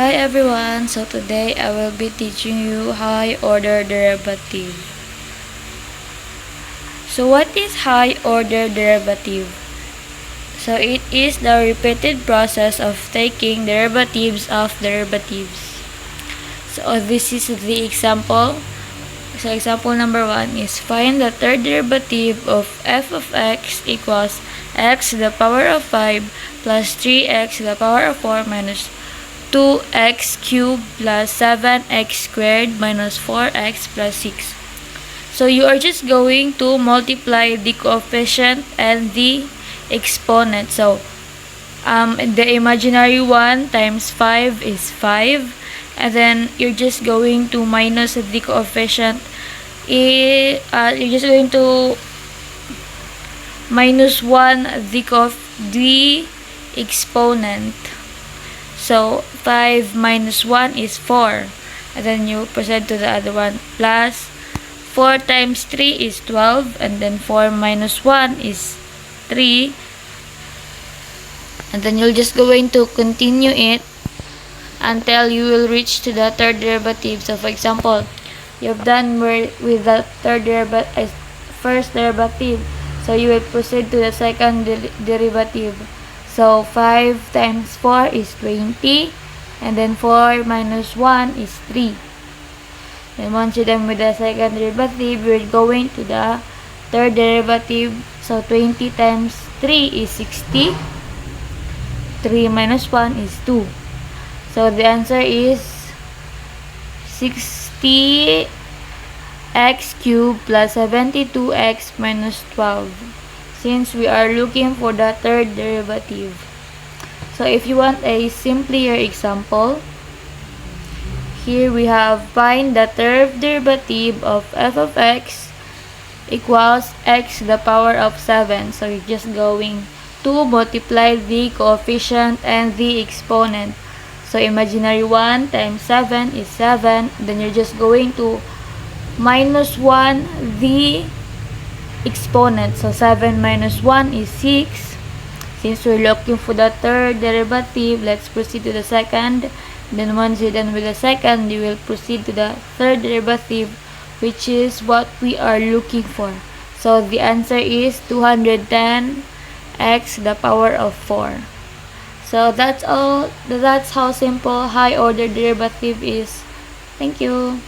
Hi everyone, so today I will be teaching you high order derivative. So what is high order derivative? So it is the repeated process of taking derivatives of derivatives. So this is the example. So example number 1 is find the third derivative of f of x equals x to the power of 5 plus 3x to the power of 4 minus 2x cubed plus 7x squared minus 4x plus 6. So you are just going to multiply the coefficient and the exponent. So the imaginary one times 5 is 5. And then you're just going to minus the coefficient. You're just going to minus 1 the exponent. So 5 minus 1 is 4. And then you proceed to the other one. Plus 4 times 3 is 12. And then 4 minus 1 is 3. And then you're just going to continue it until you will reach to the third derivative. So for example, you've done with the first derivative. So you will proceed to the second derivative. So 5 times 4 is 20. And then 4 minus 1 is 3. And once you're done with the second derivative, we're going to the third derivative. So 20 times 3 is 60. 3 minus 1 is 2. So the answer is 60x cubed plus 72x minus 12. Since we are looking for the third derivative. So if you want a simpler example, here we have find the third derivative of f of x equals x to the power of 7. So you're just going to multiply the coefficient and the exponent. So imaginary 1 times 7 is 7. Then you're just going to minus 1 the exponent. So 7 minus 1 is 6. Since we're looking for the third derivative, let's proceed to the second. Then once you're done with the second, you will proceed to the third derivative, which is what we are looking for. So the answer is 210x to the power of 4. So that's all. That's how simple high order derivative is. Thank you.